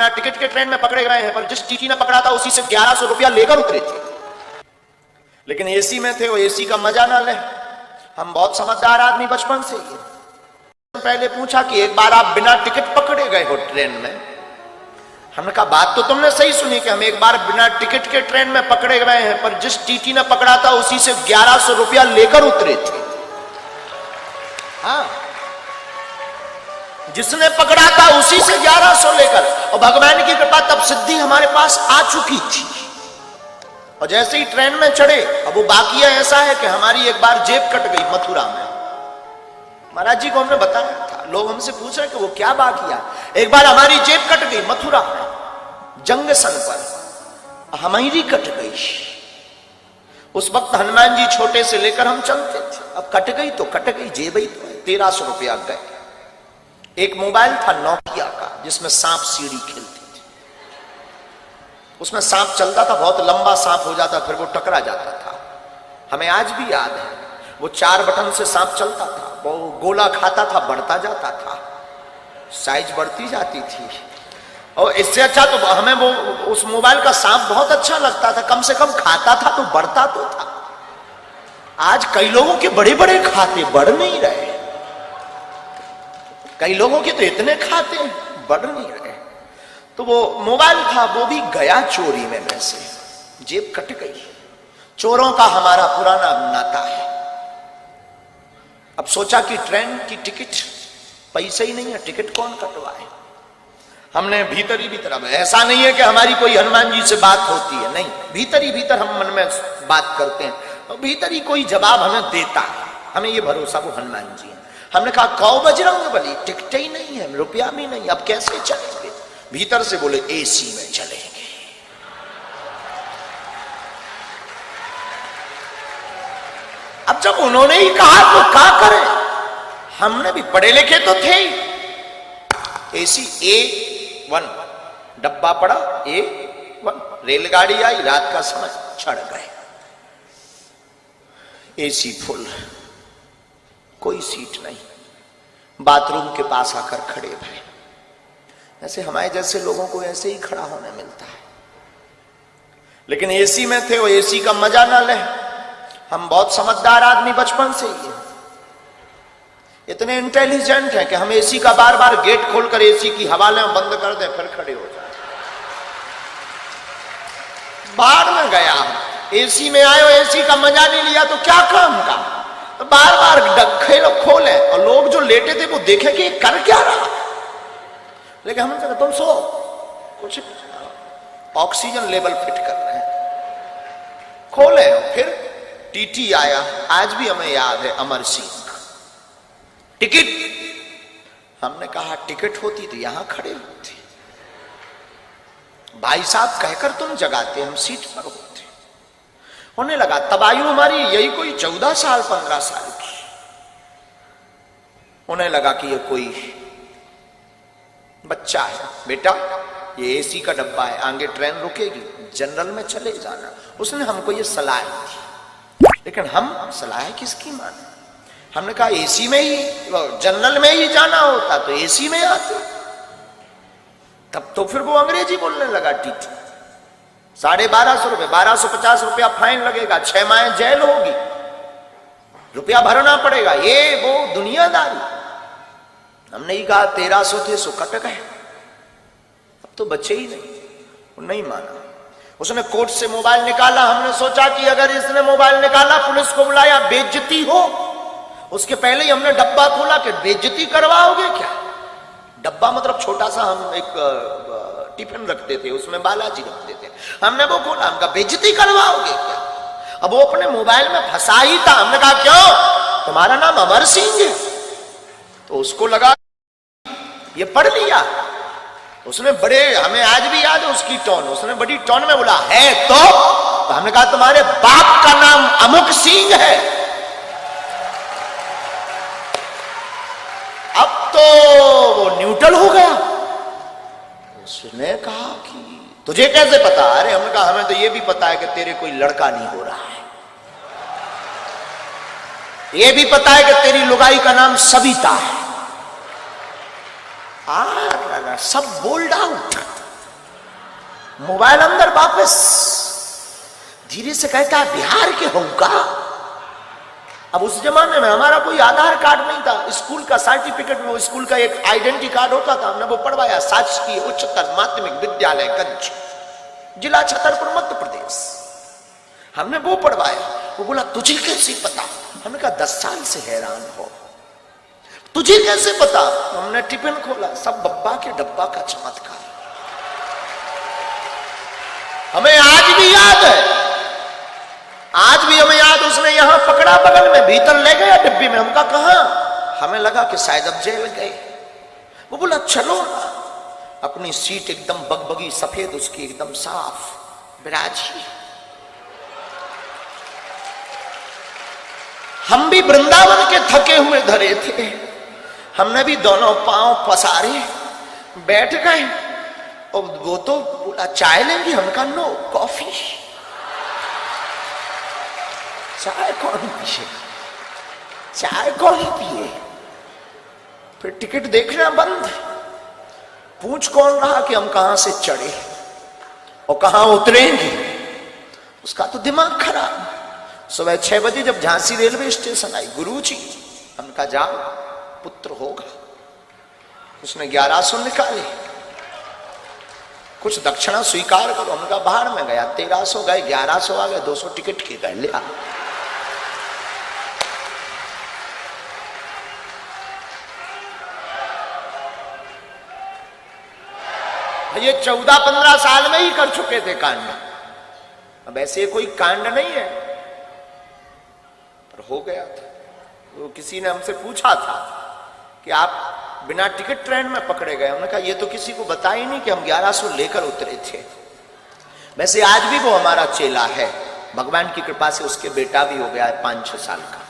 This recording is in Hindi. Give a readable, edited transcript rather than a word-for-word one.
बिना टिकट के ट्रेन में पकड़े गए हैं, पर जिस टीटी ने पकड़ा था उसी से 1100 रुपया लेकर उतरे थे। लेकिन एसी में थे, वो एसी का मजा ना ले। हम बहुत समझदार आदमी बचपन से ही। पहले पूछा कि एक बार आप बिना टिकट पकड़े गए हो ट्रेन में? हमने कहा बात तो तुमने सही सुनी कि हम एक बार बिना टिकट के ट्रेन में पकड़े गए हैं, पर जिस टीटी ने पकड़ा था उसी से 1100 रुपया लेकर उतरे थे। हाँ, जिसने पकड़ा था उसी से 1100 लेकर, और भगवान की कृपा तब सिद्धि हमारे पास आ चुकी थी। और जैसे ही ट्रेन में चढ़े, अब वो बाकिया ऐसा है कि हमारी एक बार जेब कट गई मथुरा में। महाराज जी को हमने बताया था, लोग हमसे पूछ रहे कि वो क्या बाकिया। एक बार हमारी जेब कट गई मथुरा में जंक्शन पर, हमारी कट गई। उस वक्त हनुमान जी छोटे से लेकर हम चलते थे। अब कट गई तो कट गई, जेब ही तो है। 1300 रुपया गए। एक मोबाइल था नोकिया का, जिसमें सांप सीढ़ी खेलती थी। उसमें सांप चलता था, बहुत लंबा सांप हो जाता, फिर वो टकरा जाता था। हमें आज भी याद है, वो 4 बटन से सांप चलता था। वो गोला खाता था, बढ़ता जाता था, साइज बढ़ती जाती थी। और इससे अच्छा तो हमें वो उस मोबाइल का सांप बहुत अच्छा लगता था। कम से कम खाता था तो बढ़ता तो था। आज कई लोगों के बड़े बड़े खाते बढ़ नहीं रहे, कई लोगों के तो इतने खाते बढ़ नहीं रहे। तो वो मोबाइल था, वो भी गया चोरी में, वैसे जेब कट गई। चोरों का हमारा पुराना नाता है। अब सोचा कि ट्रेन की टिकट, पैसे ही नहीं है, टिकट कौन कटवाए। हमने भीतर ही भीतर, अब ऐसा नहीं है कि हमारी कोई हनुमान जी से बात होती है, नहीं, भीतर ही भीतर हम मन में बात करते हैं, और भीतर ही कोई जवाब हमें देता है। हमें ये भरोसा वो हनुमान जी है। हमने कहा कौ बजरंग बली, टिकट ही नहीं है, रुपया भी नहीं, अब कैसे चलेंगे। भीतर से बोले एसी में चलेंगे। अब जब उन्होंने ही कहा तो क्या करें, हमने भी पढ़े लिखे तो थे ही। एसी A1 डब्बा पड़ा, A1 रेलगाड़ी आई, रात का समय, चढ़ गए। एसी फुल, कोई सीट नहीं। बाथरूम के पास आकर खड़े भरे। ऐसे हमारे जैसे लोगों को ऐसे ही खड़ा होने मिलता है। लेकिन एसी में थे, वो एसी का मजा ना ले। हम बहुत समझदार आदमी बचपन से ही है। इतने इंटेलिजेंट हैं कि हम एसी का बार बार गेट खोलकर एसी की हवा लें, बंद कर दें, फिर खड़े हो जाए। बाहर में गया, एसी में आए, एसी का मजा नहीं लिया तो क्या काम का। तो बार बार डक्खे खोले, और लोग जो लेटे थे वो देखे कि कर क्या रहा। लेकिन हमने कहा तुम सो, कुछ ऑक्सीजन लेवल फिट कर रहे हैं। खोले, फिर टीटी आया। आज भी हमें याद है, अमर सिंह, टिकट। हमने कहा टिकट होती तो यहां खड़े होते, भाई साहब कहकर तुम जगाते, हम सीट पर होते। होने लगा, तब आयु हमारी यही कोई 14 साल 15 साल की। होने लगा कि ये कोई बच्चा है, बेटा ये एसी का डब्बा है, आगे ट्रेन रुकेगी, जनरल में चले जाना। उसने हमको ये सलाह दी। लेकिन हम सलाह किसकी माने। हमने कहा एसी में ही, जनरल में ही जाना होता तो एसी में आते। तब तो फिर वो अंग्रेजी बोलने लगा। टीटी 1250 रुपए, 1250 रुपया फाइन लगेगा, 6 माह जेल होगी, रुपया भरना पड़ेगा, ये वो दुनियादारी। हमने ही कहा 1300 थे सो कट गए, अब तो बचे ही नहीं। वो नहीं माना। उसने कोर्ट से मोबाइल निकाला। हमने सोचा कि अगर इसने मोबाइल निकाला, पुलिस को बुलाया, बेइज्जती हो। उसके पहले ही हमने डब्बा खोला कि बेइज्जती करवाओगे क्या। डब्बा मतलब छोटा सा, हम एक टिफिन रखते थे, उसमें बालाजी रखते थे। हमने वो खोला, हमका बेइज्जती करवाओगे क्या। अब वो अपने मोबाइल में फंसा ही था। हमने कहा क्यों, तुम्हारा नाम अमर सिंह है। तो उसको लगा ये पढ़ लिया। उसने बड़े, हमें आज भी याद है उसकी टोन, उसने बड़ी टोन में बोला है तो हमने कहा तुम्हारे बाप का नाम अमुक सिंह है। अब तो वो न्यूट्रल हो गया। उसने कहा कि तुझे कैसे पता। अरे हमने कहा हमें तो ये भी पता है कि तेरे कोई लड़का नहीं हो रहा है, ये भी पता है कि तेरी लुगाई का नाम सविता है। सब बोल्ड आउट। मोबाइल अंदर वापस। धीरे से कहता है बिहार के होगा। अब उस जमाने में हमारा कोई आधार कार्ड नहीं था, स्कूल का सर्टिफिकेट में स्कूल का एक आइडेंटिटी कार्ड होता था, हमने वो पढ़वाया। शासकीय उच्चतर माध्यमिक विद्यालय गंज, जिला छतरपुर, मध्य प्रदेश। हमने वो पढ़वाया। वो बोला तुझे कैसे पता? हमने कहा 10 साल से हैरान हो, तुझे कैसे पता? हमने टिफिन खोला, सब बब्बा के डब्बा का चमत्कार। हमें आज भी याद है, आज भी हमें याद। उसने यहां पकड़ा बगल में, भीतर ले गया डिब्बी में। हमका कहा, हमें लगा कि शायद अब जेल गए। वो बोला चलो ना। अपनी सीट एकदम बगबगी सफेद, उसकी एकदम साफ बिराजी। हम भी वृंदावन के थके हुए धरे थे, हमने भी दोनों पांव पसारे बैठ गए। और वो तो बोला चाय लेंगे, हमका नो, कॉफी। चाय कौन पिए, चाय कौन पिए? फिर टिकट देखना बंद। पूछ कौन रहा कि हम कहां से चढ़े और कहां उतरेंगे? उसका तो दिमाग खराब। सुबह 6 बजे जब झांसी रेलवे स्टेशन आई, गुरुजी हमका जाओ, पुत्र होगा। उसने 1100 निकाले, कुछ दक्षिणा स्वीकार करो। हमका बाहर में गया, 1300 गए, 1100 आ गए, 200 टिकट के गए, लिया। ये 14-15 साल में ही कर चुके थे कांड। अब ऐसे कोई कांड नहीं है, पर हो गया था। तो किसी ने हमसे पूछा था कि आप बिना टिकट ट्रेन में पकड़े गए। हमने कहा ये तो किसी को बता ही नहीं कि हम 1100 लेकर उतरे थे। वैसे आज भी वो हमारा चेला है, भगवान की कृपा से उसके बेटा भी हो गया है 5-6 साल का।